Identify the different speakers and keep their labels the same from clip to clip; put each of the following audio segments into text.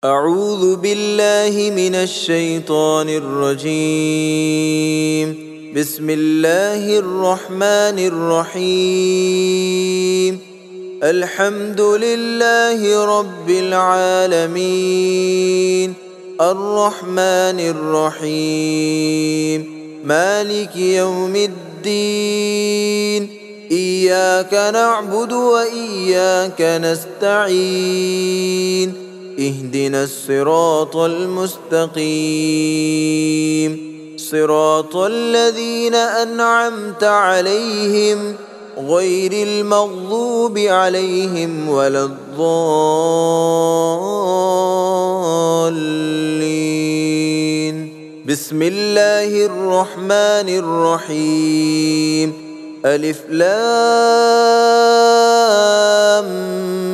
Speaker 1: أعوذ بالله من الشيطان الرجيم. بسم الله الرحمن الرحيم. الحمد لله رب العالمين، الرحمن الرحيم، مالك يوم الدين. إياك نعبد وإياك نستعين، اهدنا الصراط المستقيم، صراط الذين أنعمت عليهم غير المغضوب عليهم ولا الضالين. بسم الله الرحمن الرحيم. ألف لام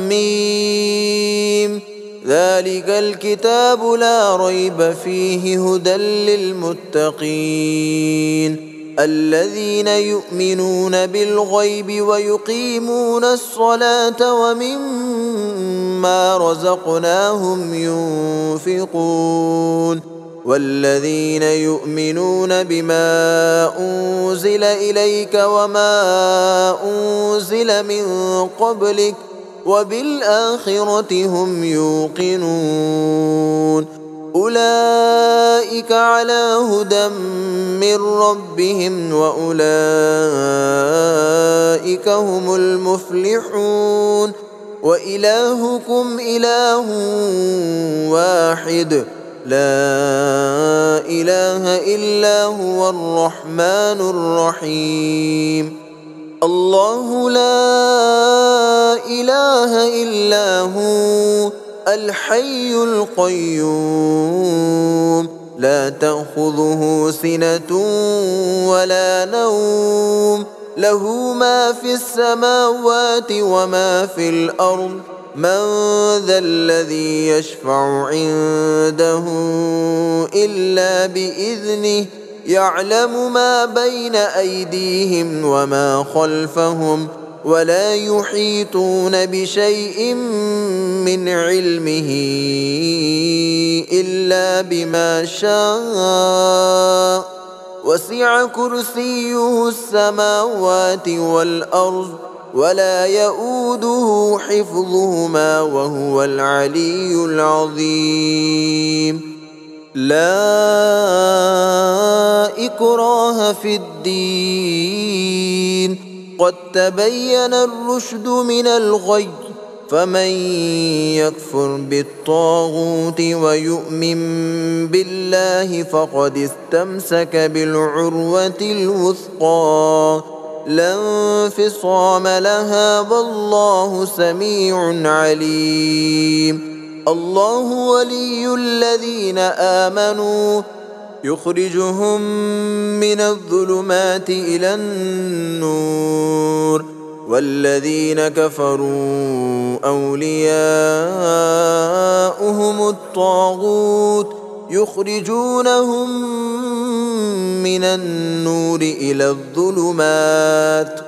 Speaker 1: ميم. ذلك الكتاب لا ريب فيه هدى للمتقين الذين يؤمنون بالغيب ويقيمون الصلاة ومما رزقناهم ينفقون والذين يؤمنون بما أنزل إليك وما أنزل من قبلك وبالآخرة هم يوقنون. أولئك على هدى من ربهم وأولئك هم المفلحون. وإلهكم إله واحد لا إله إلا هو الرحمن الرحيم. الله لا إله إلا هو الحي القيوم لا تأخذه سنة ولا نوم له ما في السماوات وما في الأرض. من ذا الذي يشفع عنده إلا بإذنه يعلم ما بين أيديهم وما خلفهم ولا يحيطون بشيء من علمه إلا بما شاء. وسع كرسيه السماوات والأرض ولا يؤوده حفظهما وهو العلي العظيم. لا إكراه في الدين قد تبين الرشد من الغي فمن يكفر بالطاغوت ويؤمن بالله فقد استمسك بالعروة الوثقى لا انفصام لها والله سميع عليم. الله ولي الذين آمنوا يخرجهم من الظلمات إلى النور والذين كفروا أولياؤهم الطاغوت يخرجونهم من النور إلى الظلمات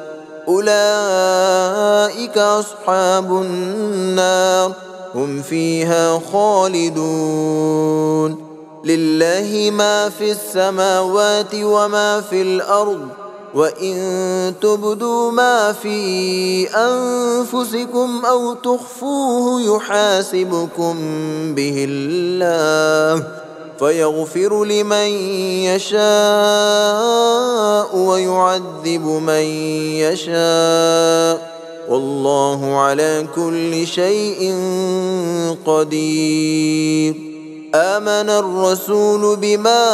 Speaker 1: أولئك أصحاب النار هم فيها خالدون. لله ما في السماوات وما في الأرض وإن تبدوا ما في أنفسكم أو تخفوه يحاسبكم به الله فيغفر لمن يشاء ويعذب من يشاء والله على كل شيء قدير. آمن الرسول بما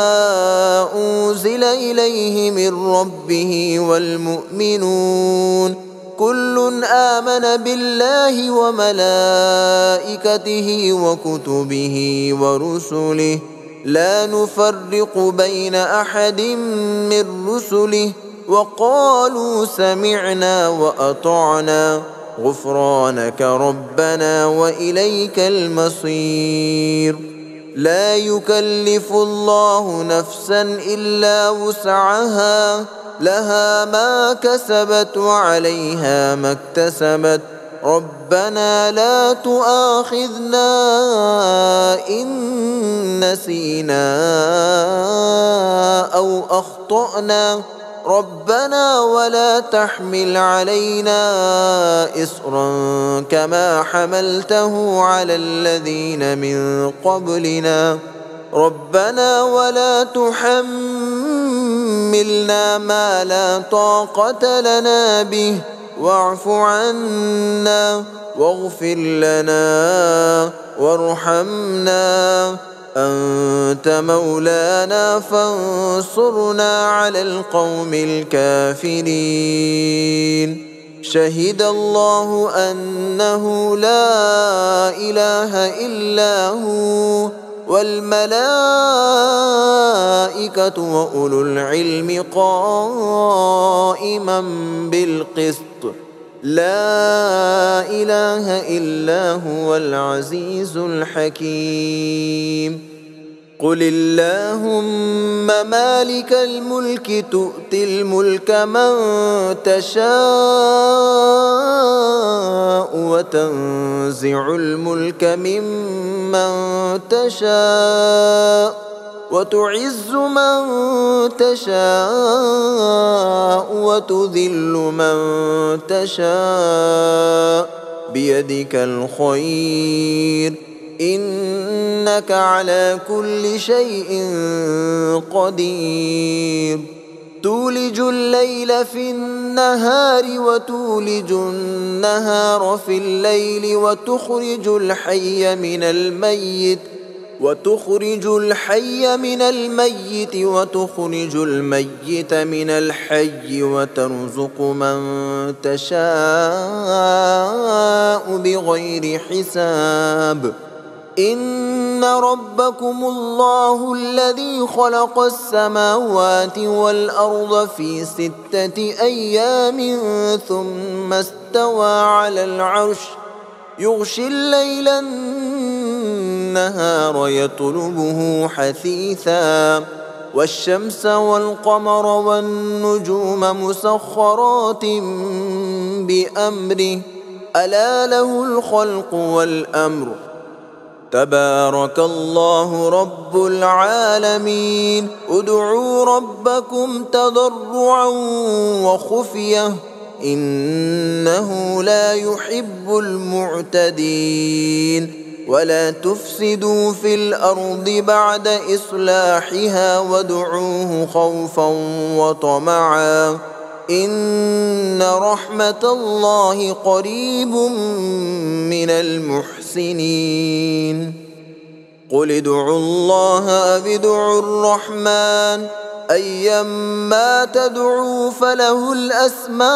Speaker 1: أنزل إليه من ربه والمؤمنون كل آمن بالله وملائكته وكتبه ورسله لا نفرق بين أحد من رسله وقالوا سمعنا وأطعنا غفرانك ربنا وإليك المصير. لا يكلف الله نفسا إلا وسعها لها ما كسبت وعليها ما اكتسبت ربنا لا تؤاخذنا إن نسينا أو أخطأنا ربنا ولا تحمل علينا إصرا كما حملته على الذين من قبلنا ربنا ولا تحملنا ما لا طاقة لنا به واعف عنا واغفر لنا وارحمنا أنت مولانا فانصرنا على القوم الكافرين شهد الله أنه لا إله إلا هو والملائكة وأولو العلم قائما بالقسط لا إله إلا هو العزيز الحكيم قل اللهم مالك الملك تؤتي الملك من تشاء وتنزع الملك ممن تشاء وتعز من تشاء وتذل من تشاء بيدك الخير إنك على كل شيء قدير تولج الليل في النهار وتولج النهار في الليل وتخرج الحي من الميت وتخرج الميت من الحي وترزق من تشاء بغير حساب إن ربكم الله الذي خلق السماوات والأرض في 6 أيام ثم استوى على العرش يغشي الليل النهار يطلبه حثيثا والشمس والقمر والنجوم مسخرات بأمره ألا له الخلق والأمر تبارك الله رب العالمين ادعوا ربكم تضرعا وخفية إنه لا يحب المعتدين ولا تفسدوا في الأرض بعد إصلاحها وادعوه خوفا وطمعا إن رحمة الله قريب من المحسنين قل ادعوا الله أو ادعوا الرحمن أيما تدعوا فله الأسماء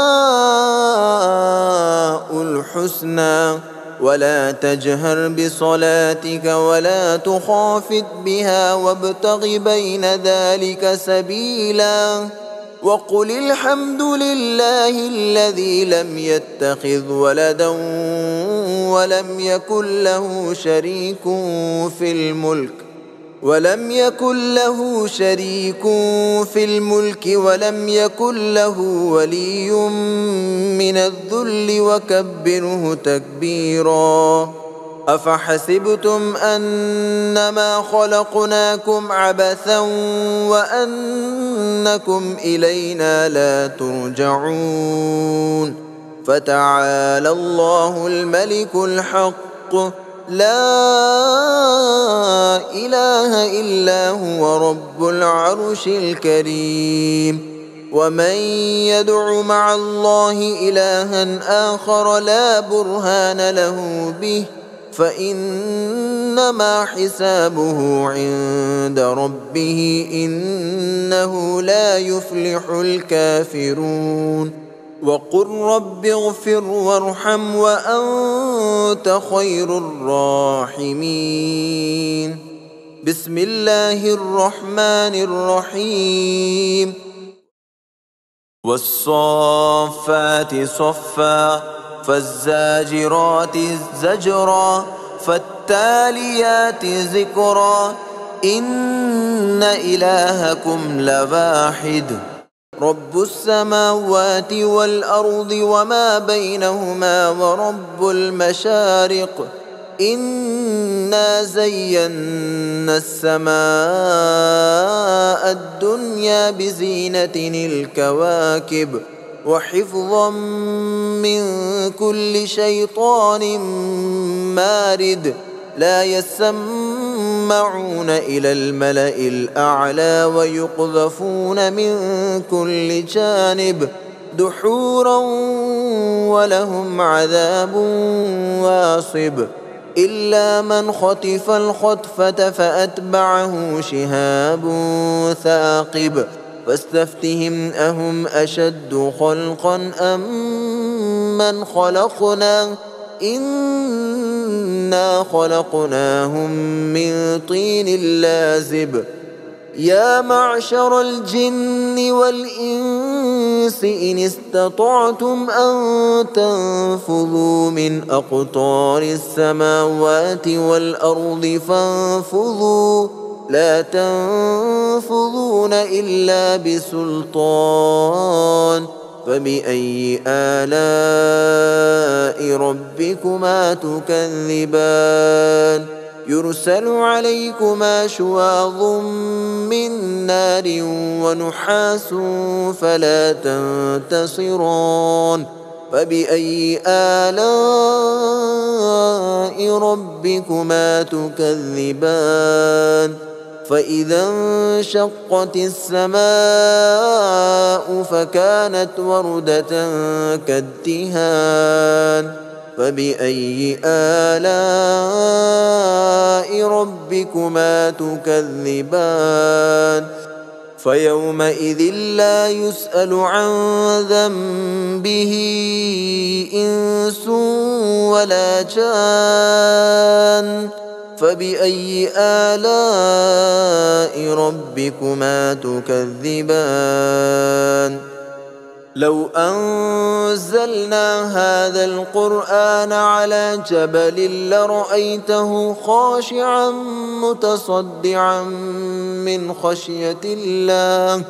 Speaker 1: الحسنى ولا تجهر بصلاتك ولا تخافت بها وابتغ بين ذلك سبيلا وقل الحمد لله الذي لم يتخذ ولدا ولم يكن له شريك في الملك ولم يكن له ولي من الذل وكبره تكبيرا أفحسبتم أنما خلقناكم عبثا وأنكم إلينا لا ترجعون فتعالى الله الملك الحق لا إله إلا هو رب العرش الكريم ومن يدع مع الله إلها آخر لا برهان له به فإنما حسابه عند ربه إنه لا يفلح الكافرون وقل رب اغفر وارحم وأنت خير الراحمين بسم الله الرحمن الرحيم والصافات صفا فالزاجرات زجرا فالتاليات ذكرا إن إلهكم لواحد رب السماوات والأرض وما بينهما ورب المشارق إنا زينا السماء الدنيا بزينة الكواكب وحفظا من كل شيطان مارد لا يسمعون إلى الملأ الأعلى ويقذفون من كل جانب دحورا ولهم عذاب واصب إلا من خطف الخطفة فأتبعه شهاب ثاقب فاستفتهم أهم أشد خلقا أم من خلقنا إنا خلقناهم من طين لازب يا معشر الجن والإنس إن استطعتم أن تنفذوا من أقطار السماوات والأرض فانفذوا لا تنفذون إلا بسلطان فبأي آلاء ربكما تكذبان يرسل عليكما شواظ من نار ونحاس فلا تنتصران فبأي آلاء ربكما تكذبان فإذا انشقت السماء فكانت وردة كالدهان فبأي آلاء ربكما تكذبان فيومئذ لا يسأل عن ذنبه إنس ولا جان فبأي آلاء ربكما تكذبان لو أنزلنا هذا القرآن على جبل لرأيته خاشعا متصدعا من خشية الله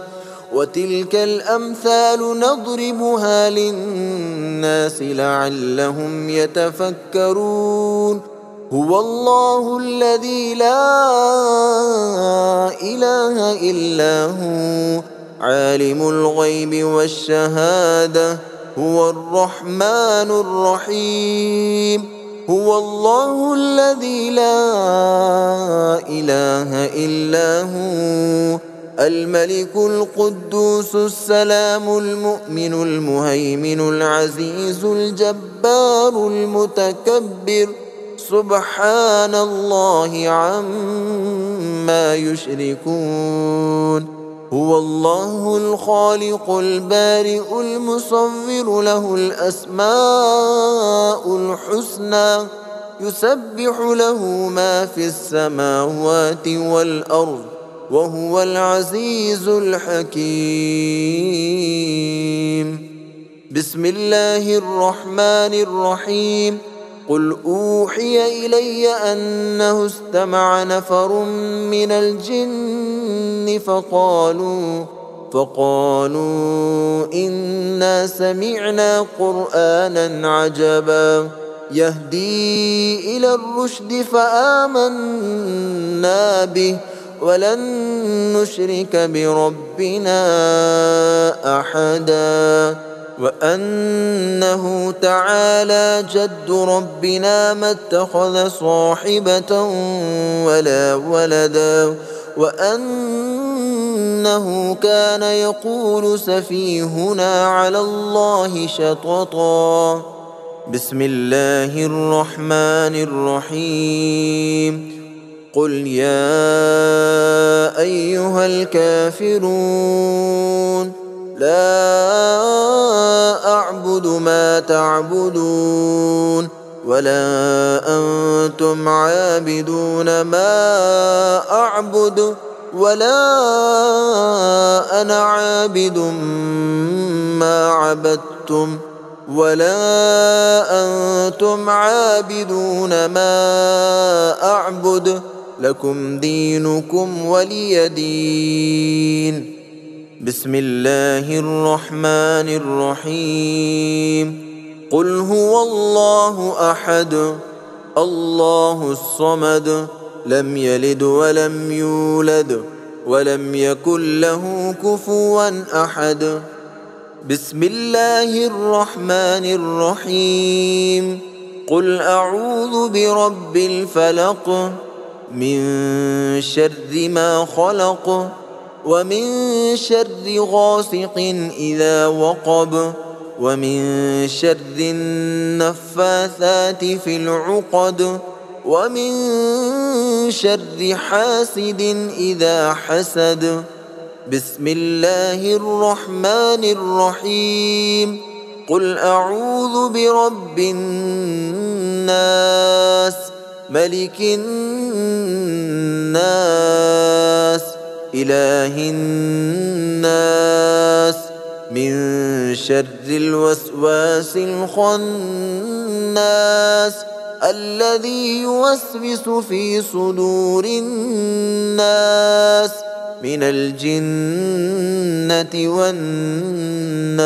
Speaker 1: وتلك الأمثال نضربها للناس لعلهم يتفكرون هو الله الذي لا إله إلا هو عالم الغيب والشهادة هو الرحمن الرحيم هو الله الذي لا إله إلا هو الملك القدوس السلام المؤمن المهيمن العزيز الجبار المتكبر سبحان الله عما يشركون هو الله الخالق البارئ المصور له الأسماء الحسنى يسبح له ما في السماوات والأرض وهو العزيز الحكيم بسم الله الرحمن الرحيم قل أوحي إلي أنه استمع نفر من الجن فقالوا إنا سمعنا قرآنا عجبا يهدي إلى الرشد فآمنا به ولن نشرك بربنا أحدا وأنه تعالى جد ربنا ما اتخذ صاحبة ولا ولدا وأنه كان يقول سفيهنا على الله شططا بسم الله الرحمن الرحيم قل يا أيها الكافرون لا أعبد ما تعبدون ولا أنتم عابدون ما أعبد ولا أنا عابد ما عبدتم ولا أنتم عابدون ما أعبد لكم دينكم ولي دين بسم الله الرحمن الرحيم قل هو الله أحد الله الصمد لم يلد ولم يولد ولم يكن له كفوا أحد بسم الله الرحمن الرحيم قل أعوذ برب الفلق من شر ما خلق ومن شر غاسق إذا وقب ومن شر النفاثات في العقد ومن شر حاسد إذا حسد بسم الله الرحمن الرحيم قل أعوذ برب الناس ملك الناس إله الناس من شر الوسواس الخناس الذي يوسوس في صدور الناس من الجنة والناس.